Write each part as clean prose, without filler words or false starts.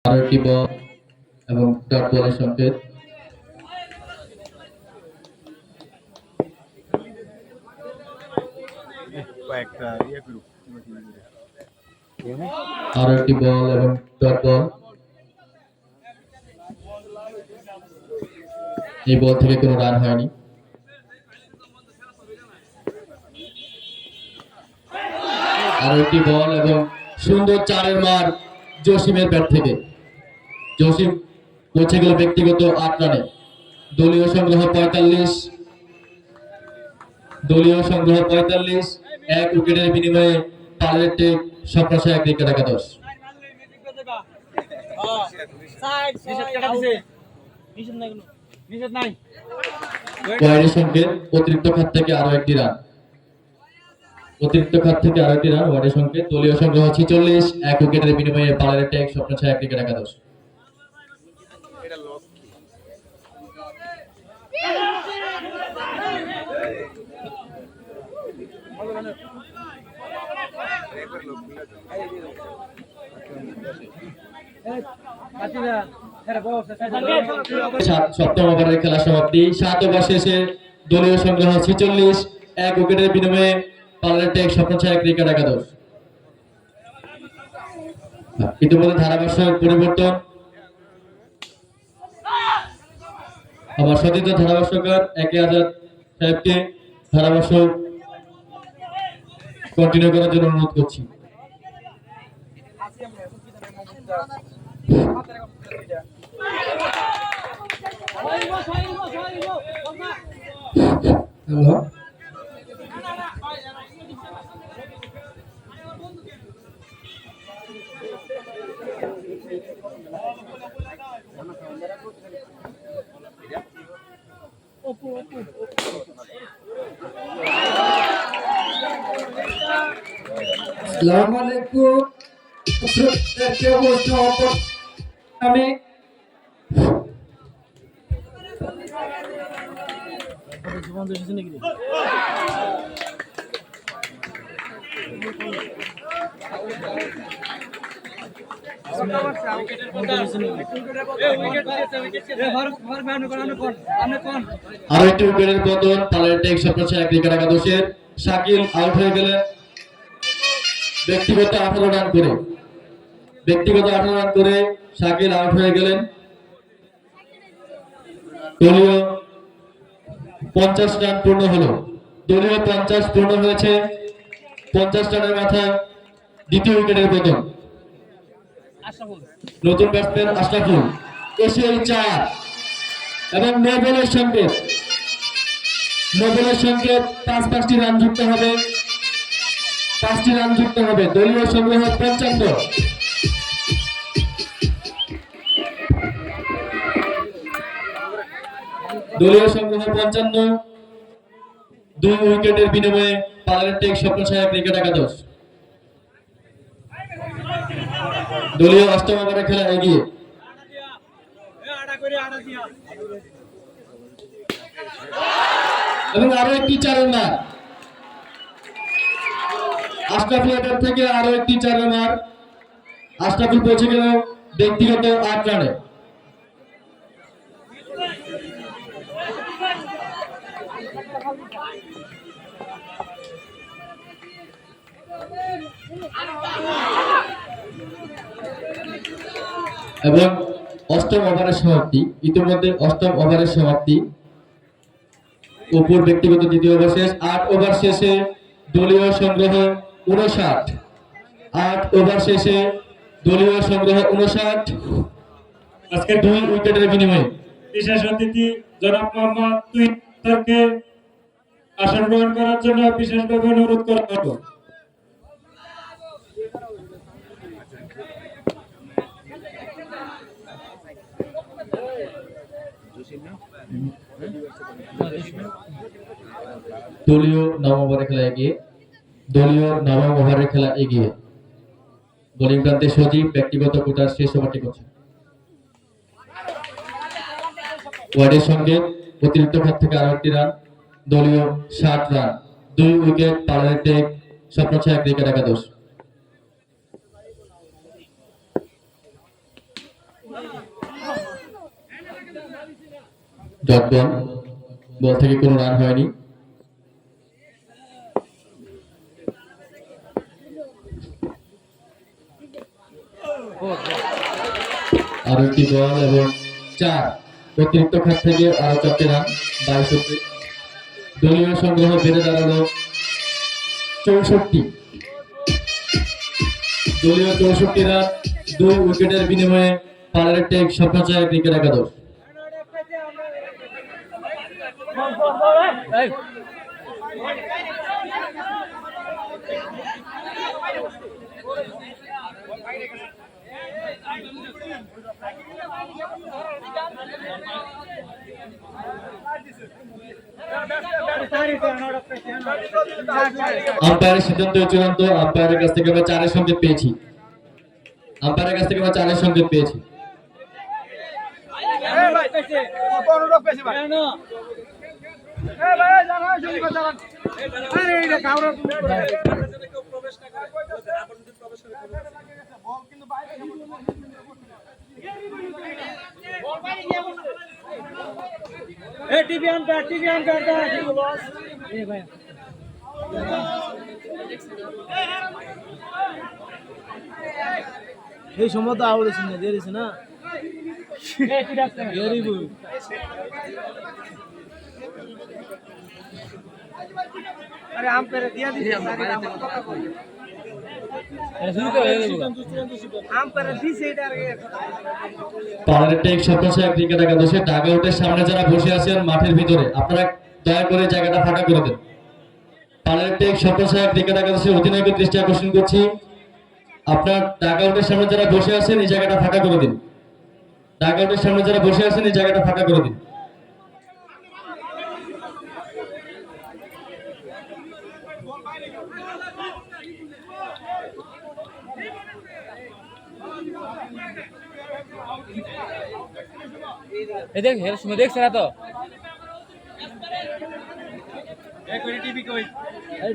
আরেকটি বল এবং ডট বলের সংকেত। আরো একটি বল এবং ডট বল। এই বল থেকে কোনো রান হয়নি। আরো একটি বল এবং সুন্দর চারের মার জসিমের ব্যাট থেকে। জসিম পৌঁছে গেল ব্যক্তিগত 8 রানে। দলীয় সংগ্রহ 45। দলীয় সংগ্রহ 45। 1 উইকেটের বিনিময়ে পালের টেক সপ্তাহে 1 উইকেট একাদশ। ওয়াইডের সংকেত অতিরিক্ত খাত থেকে আরো একটি রান। অতিরিক্ত খাত থেকে আরো একটি রান ওয়াইডের সংকেত। দলীয় সংগ্রহ 46। 1 উইকেটের বিনিময়ে পালের টেক সপ্তাহে 1 উইকেট একাদশ। সপ্তম ওভারের খেলা সমাপ্তি। 7 ওভার শেষে দলীয় সংগ্রহ 46। 1 উইকেটের বিনিময়ে পালের টেক সপ্তাহে 1 উইকেট একাদশ। ইতিমধ্যে ধারাভাষ্য পরিবর্তন। আমার সতীর্থ ধারাভাষ্যকার একে আজাদ সাহেবকে ধারাভাষ্য কন্টিনিউ করার জন্য অনুরোধ করছি। হ্যালো, আসসালামু আলাইকুম। কি অবস্থা? আমি আরো একটি উইকেটের পতন। পালের টেক সপ্তাহে 1 উইকেট একাদশের। শাকিল আউট হয়ে গেলেন ব্যক্তিগত 18 রান করে। ব্যক্তিগত 18 রান করে শাকিল আউট হয়ে গেলেন। দলীয় 50 রান পূর্ণ হলো। দলীয় 50 পূর্ণ হয়েছে। 50 রানের মাথায় দ্বিতীয় উইকেটের পতন। নতুন ব্যাটসম্যান আশরাফুল এসে 4 এবং নোবেলের সংকেত। নোবেলের সংকেত 5টি রান যুক্ত হবে। 5টি রান যুক্ত হবে। দলীয় সংগ্রহ 55। দলীয় সংগ্রহ 55। 2 উইকেটের বিনিময়ে পালের টেক সপ্তাহে 1 উইকেট একাদশ। দলীয় 8ম ওভারের খেলা এগিয়ে। এবং আরো একটি চারের মার। আশরাফুল থেকে আরো একটি চারের মার। আশরাফুল পৌঁছে গেল ব্যক্তিগত 8 রানে। এবং 8ম ওভারের সমাপ্তি। ইতিমধ্যে 8ম ওভারের সমাপ্তি। উপর ব্যক্তিগত দ্বিতীয় ওভার শেষ। 8 ওভার শেষে দলীয় সংগ্রহ 59। 8 ওভার শেষে দলীয় সংগ্রহ 59। আজকে 2 উইকেটের বিনিময়ে বিশেষ অতিথি জনাব মোহাম্মদ তুহিনকে আসন গ্রহণ করার জন্য বিশেষভাবে অনুরোধ করা হলো। দলীয় 9 ওভারের খেলা এগিয়ে। দলীয় 9 ওভারের খেলা এগিয়ে। বোলিং প্রান্তে সজীব ব্যক্তিগত কোটার শেষ ওভারটি করছেন। ওয়াইডের সঙ্গে অতিরিক্ত খাত থেকে আরো একটি রান। দলীয় 7 রান। 2 উইকেট পালের টেক সপ্তাহে 1 উইকেট একাদশ। ডট বল, বল থেকে কোনো রান হয়নি। আরো একটি বল এবং 4। অতিরিক্ত খাত থেকে আরো 4টি রান, 22। দলীয় সংগ্রহ বেড়ে দাঁড়ালো 64। দলীয় 64 রান, 2 উইকেটের বিনিময়ে পালারের টেক স্বপ্নচয় ক্রিকেট একাদশ। আম্পায়ারের সিদ্ধান্ত চূড়ান্ত। আম্পায়ারের কাছ থেকে আমরা 4-এর সংকেত পেয়েছি। আম্পায়ারের কাছ থেকে আমরা 4-এর সংকেত পেয়েছি। এই সময় তো আউট আছে না, দিয়ে দিছে না। Very good. আরে আম্পায়ার দিয়া দিছে, আম্পায়ার দিছে এটা আগে। পালারের টেক স্বপ্নচয় ক্রিকেট একাদশের ডাগআউটের সামনে যারা বসে আছেন মাঠের ভিতরে, আপনারা দয়া করে জায়গাটা ফাঁকা করে দেন। পালারের টেক স্বপ্নচয় ক্রিকেট একাদশের অধিনায়কের দৃষ্টি আকর্ষণ করছি, আপনার ডাগআউটের সামনে যারা বসে আছেন এই জায়গাটা ফাঁকা করে দিন। ডাগআউটের সামনে যারা বসে আছেন এই জায়গাটা ফাঁকা করে দিন। এই দেখ, এর সময় দেখছ না তো?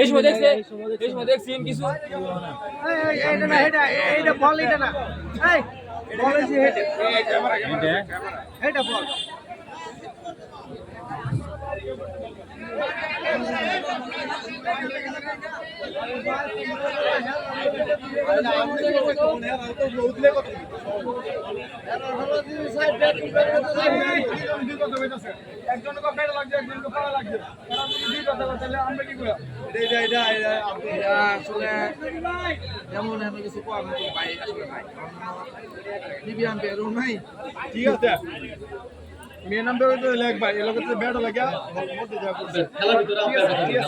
এই সময় দেখছে, এই সময় দেখছিন কিছু? এইটা না, এইটা বল, এইটা না। এই বল আছে, এইটা বল। ঠিক আছে, মেন নাম্বার লেখ ভাই, এর লগে তো ব্যাটও লাগা মধ্যে দেওয়া করছে। খেলার ভিতরে আম্পায়ার কথা বলেন।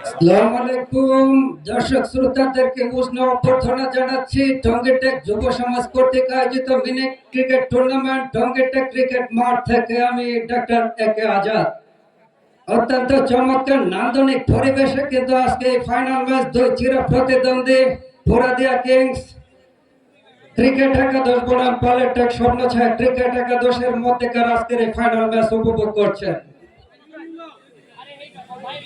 আসসালামু আলাইকুম দর্শক শ্রোতাদেরকে উষ্ণ অভ্যর্থনা জানাচ্ছি। টঙ্গীটেক যুব সমাজ কর্তৃক আয়োজিত মিনি ক্রিকেট টুর্নামেন্ট টঙ্গীটেক ক্রিকেট মাঠ থেকে আমি ডাক্তার একে আজাদ। অত্যন্ত চমৎকার নান্দনিক পরিবেশে কিন্তু আজকে ফাইনাল ম্যাচ, 2 চির প্রতিদ্বন্দ্বী পুরাদিয়া কিংস ক্রিকেট একাদশ বনাম পালারটেক স্বপ্নচয় ক্রিকেট একাদশের মধ্যেকার আজকের এই ফাইনাল ম্যাচ উপভোগ করছেন।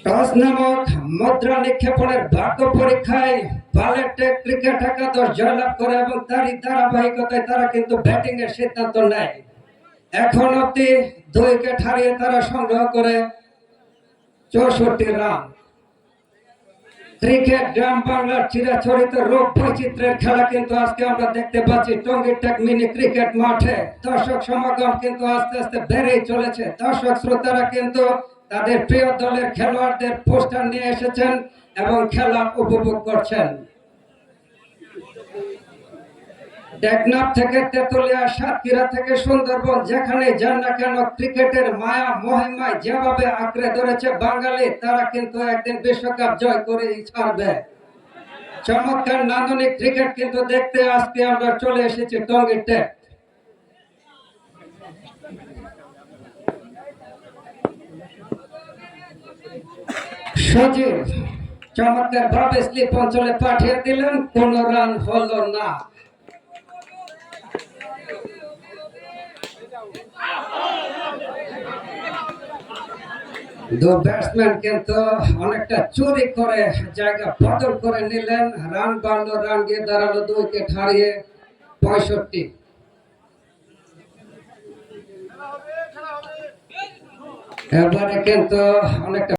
টস নামক মুদ্রা নিক্ষেপণের ভাগ্য পরীক্ষায় পালারটেক ক্রিকেট একাদশ জয়লাভ করে এবং তারই ধারাবাহিকতায় তারা কিন্তু ব্যাটিং এর সিদ্ধান্ত নেয়। এখন অব্দি 2 উইকেট হারিয়ে তারা সংগ্রহ করে 64 রান। ক্রিকেট গ্রাম বাংলার চিরাচরিত রূপ বৈচিত্র্যের খেলা কিন্তু আজকে আমরা দেখতে পাচ্ছি টঙ্গীটেক মিনি ক্রিকেট মাঠে। দর্শক সমাগম কিন্তু আস্তে আস্তে বেড়েই চলেছে। দর্শক শ্রোতারা কিন্তু তাদের প্রিয় দলের খেলোয়াড়দের পোস্টার নিয়ে এসেছেন এবং খেলা উপভোগ করছেন। টেকনাফ থেকে তেতুলিয়া, সাতক্ষীরা থেকে সুন্দরবন, যেখানে যান না কেন ক্রিকেটের মায়া মহিমায় যেভাবে আঁকড়ে ধরেছে বাঙালি, তারা কিন্তু একদিন বিশ্বকাপ জয় করেই ছাড়বে। চমৎকার নান্দনিক ক্রিকেট কিন্তু দেখতে আজকে আমরা চলে এসেছি টঙ্গীটেক। সজীব চমৎকার ভাবে স্লিপ অঞ্চলে পাঠিয়ে দিলেন, কোন রান হলো না। দু ব্যাটসম্যান কিন্তু অনেকটা চুরি করে জায়গা বদল করে নিলেন, রান বাড়লো, রান দিয়ে দাঁড়ালো 2 উইকেট হারিয়ে 65। এবারে কিন্তু অনেকটা